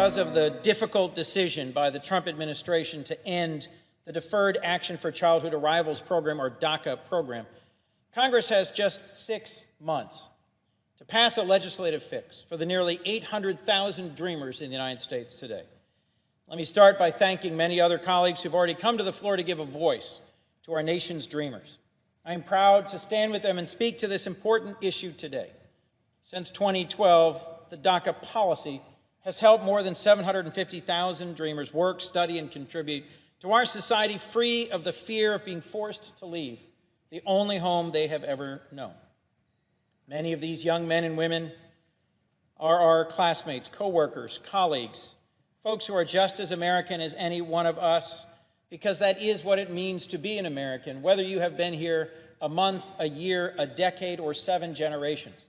because of the difficult decision by the Trump administration to end the Deferred Action for Childhood Arrivals program, or DACA program, Congress has just 6 months to pass a legislative fix for the nearly 800,000 dreamers in the United States today. Let me start by thanking many other colleagues who've already come to the floor to give a voice to our nation's dreamers. I am proud to stand with them and speak to this important issue today. Since 2012, the DACA policy has helped more than 750,000 dreamers work, study, and contribute to our society free of the fear of being forced to leave the only home they have ever known. Many of these young men and women are our classmates, coworkers, colleagues, folks who are just as American as any one of us, because that is what it means to be an American, whether you have been here a month, a year, a decade, or 7 generations.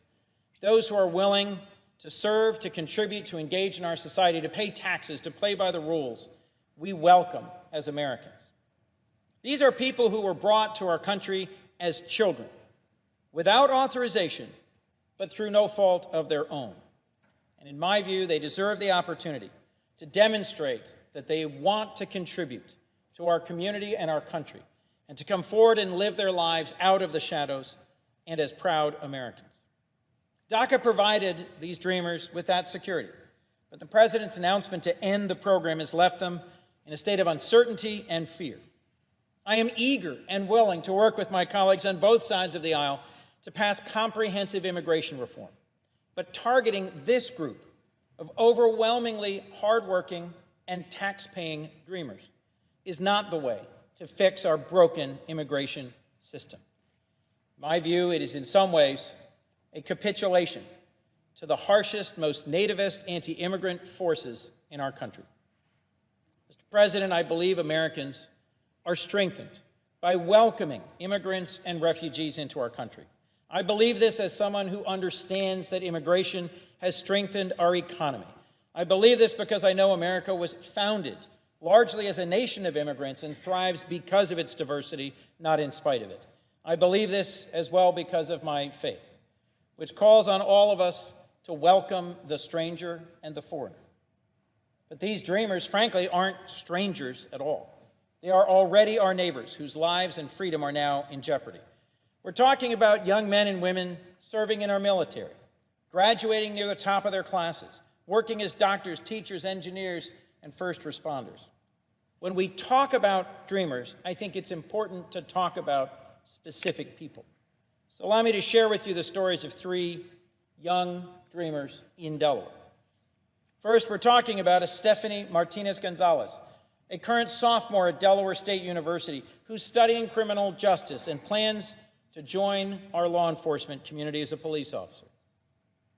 Those who are willing to serve, to contribute, to engage in our society, to pay taxes, to play by the rules, we welcome as Americans. These are people who were brought to our country as children, without authorization, but through no fault of their own. And in my view, they deserve the opportunity to demonstrate that they want to contribute to our community and our country, and to come forward and live their lives out of the shadows and as proud Americans. DACA provided these dreamers with that security, but the President's announcement to end the program has left them in a state of uncertainty and fear. I am eager and willing to work with my colleagues on both sides of the aisle to pass comprehensive immigration reform, but targeting this group of overwhelmingly hardworking and tax-paying dreamers is not the way to fix our broken immigration system. In my view, it is in some ways a capitulation to the harshest, most nativist, anti-immigrant forces in our country. Mr. President, I believe Americans are strengthened by welcoming immigrants and refugees into our country. I believe this as someone who understands that immigration has strengthened our economy. I believe this because I know America was founded largely as a nation of immigrants and thrives because of its diversity, not in spite of it. I believe this as well because of my faith, which calls on all of us to welcome the stranger and the foreigner. But these dreamers, frankly, aren't strangers at all. They are already our neighbors whose lives and freedom are now in jeopardy. We're talking about young men and women serving in our military, graduating near the top of their classes, working as doctors, teachers, engineers, and first responders. When we talk about dreamers, I think it's important to talk about specific people. So allow me to share with you the stories of 3 young dreamers in Delaware. First, we're talking about Stephanie Martinez-Gonzalez, a current sophomore at Delaware State University who's studying criminal justice and plans to join our law enforcement community as a police officer.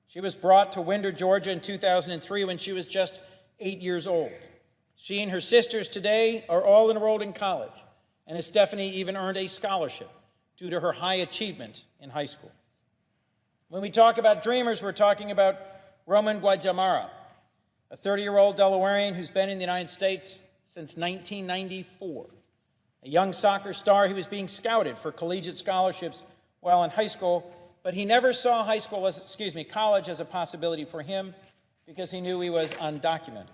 She was brought to Winder, Georgia in 2003 when she was just 8 years old. She and her sisters today are all enrolled in college, and as Stephanie even earned a scholarship due to her high achievement in high school. When we talk about dreamers, we're talking about Roman Guajamara, a 30-year-old Delawarean who's been in the United States since 1994. A young soccer star who was being scouted for collegiate scholarships while in high school, but he never saw college as a possibility for him because he knew he was undocumented.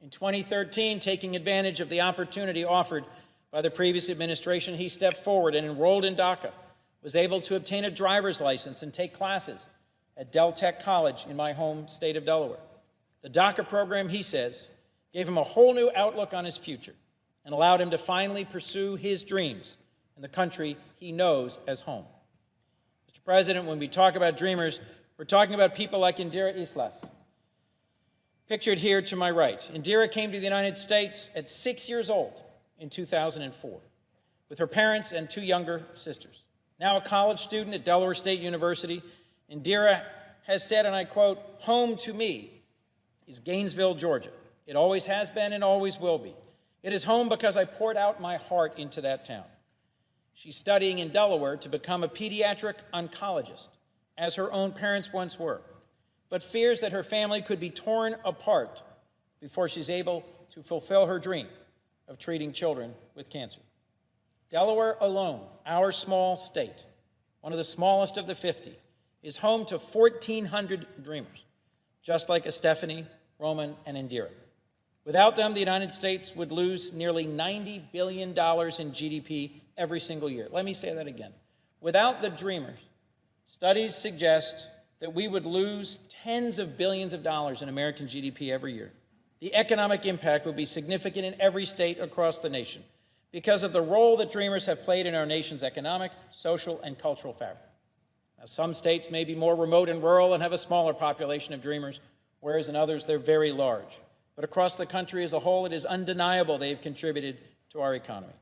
In 2013, taking advantage of the opportunity offered by the previous administration, he stepped forward and enrolled in DACA, was able to obtain a driver's license and take classes at Del Tech College in my home state of Delaware. The DACA program, he says, gave him a whole new outlook on his future and allowed him to finally pursue his dreams in the country he knows as home. Mr. President, when we talk about dreamers, we're talking about people like Indira Islas, pictured here to my right. Indira came to the United States at 6 years old in 2004 with her parents and 2 younger sisters. Now a college student at Delaware State University, Indira has said, and I quote, "Home to me is Gainesville, Georgia. It always has been and always will be. It is home because I poured out my heart into that town." She's studying in Delaware to become a pediatric oncologist, as her own parents once were, but fears that her family could be torn apart before she's able to fulfill her dream of treating children with cancer. Delaware alone, our small state, one of the smallest of the 50, is home to 1,400 dreamers, just like Stephanie Roman, and Indira. Without them, the United States would lose nearly $90 billion in GDP every single year. Let me say that again. Without the Dreamers, studies suggest that we would lose tens of billions of dollars in American GDP every year. The economic impact would be significant in every state across the nation because of the role that Dreamers have played in our nation's economic, social, and cultural fabric. Now, some states may be more remote and rural and have a smaller population of Dreamers, whereas in others they're very large. But across the country as a whole, it is undeniable they've contributed to our economy.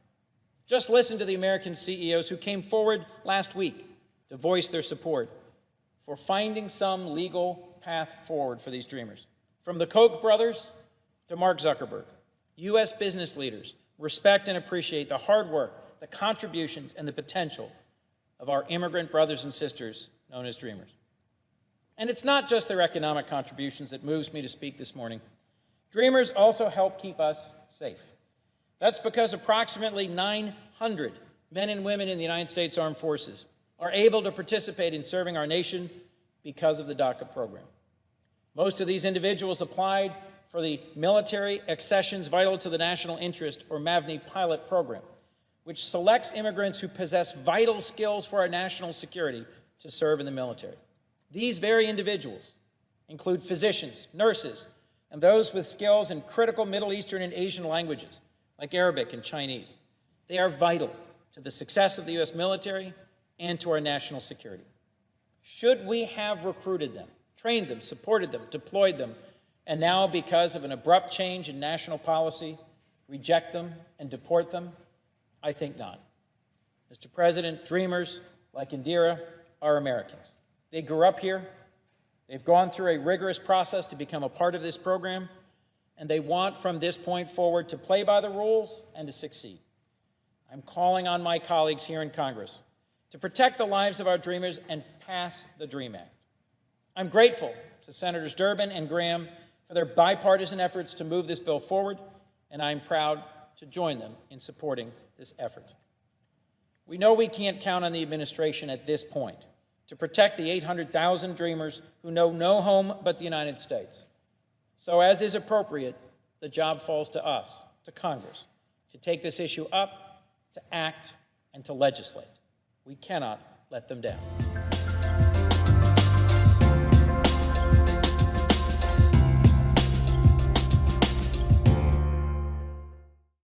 Just listen to the American CEOs who came forward last week to voice their support for finding some legal path forward for these Dreamers. From the Koch brothers to Mark Zuckerberg, U.S. business leaders respect and appreciate the hard work, the contributions, and the potential of our immigrant brothers and sisters known as Dreamers. And it's not just their economic contributions that moves me to speak this morning. Dreamers also help keep us safe. That's because approximately 900 men and women in the United States Armed Forces are able to participate in serving our nation because of the DACA program. Most of these individuals applied for the Military Accessions Vital to the National Interest, or MAVNI pilot program, which selects immigrants who possess vital skills for our national security to serve in the military. These very individuals include physicians, nurses, and those with skills in critical Middle Eastern and Asian languages, like Arabic and Chinese. They are vital to the success of the U.S. military and to our national security. Should we have recruited them, trained them, supported them, deployed them, and now, because of an abrupt change in national policy, reject them and deport them? I think not. Mr. President, Dreamers, like Indira, are Americans. They grew up here, they've gone through a rigorous process to become a part of this program, and they want from this point forward to play by the rules and to succeed. I'm calling on my colleagues here in Congress to protect the lives of our Dreamers and pass the DREAM Act. I'm grateful to Senators Durbin and Graham for their bipartisan efforts to move this bill forward, and I'm proud to join them in supporting this effort. We know we can't count on the administration at this point to protect the 800,000 Dreamers who know no home but the United States. So, as is appropriate, the job falls to us, to Congress, to take this issue up, to act, and to legislate. We cannot let them down.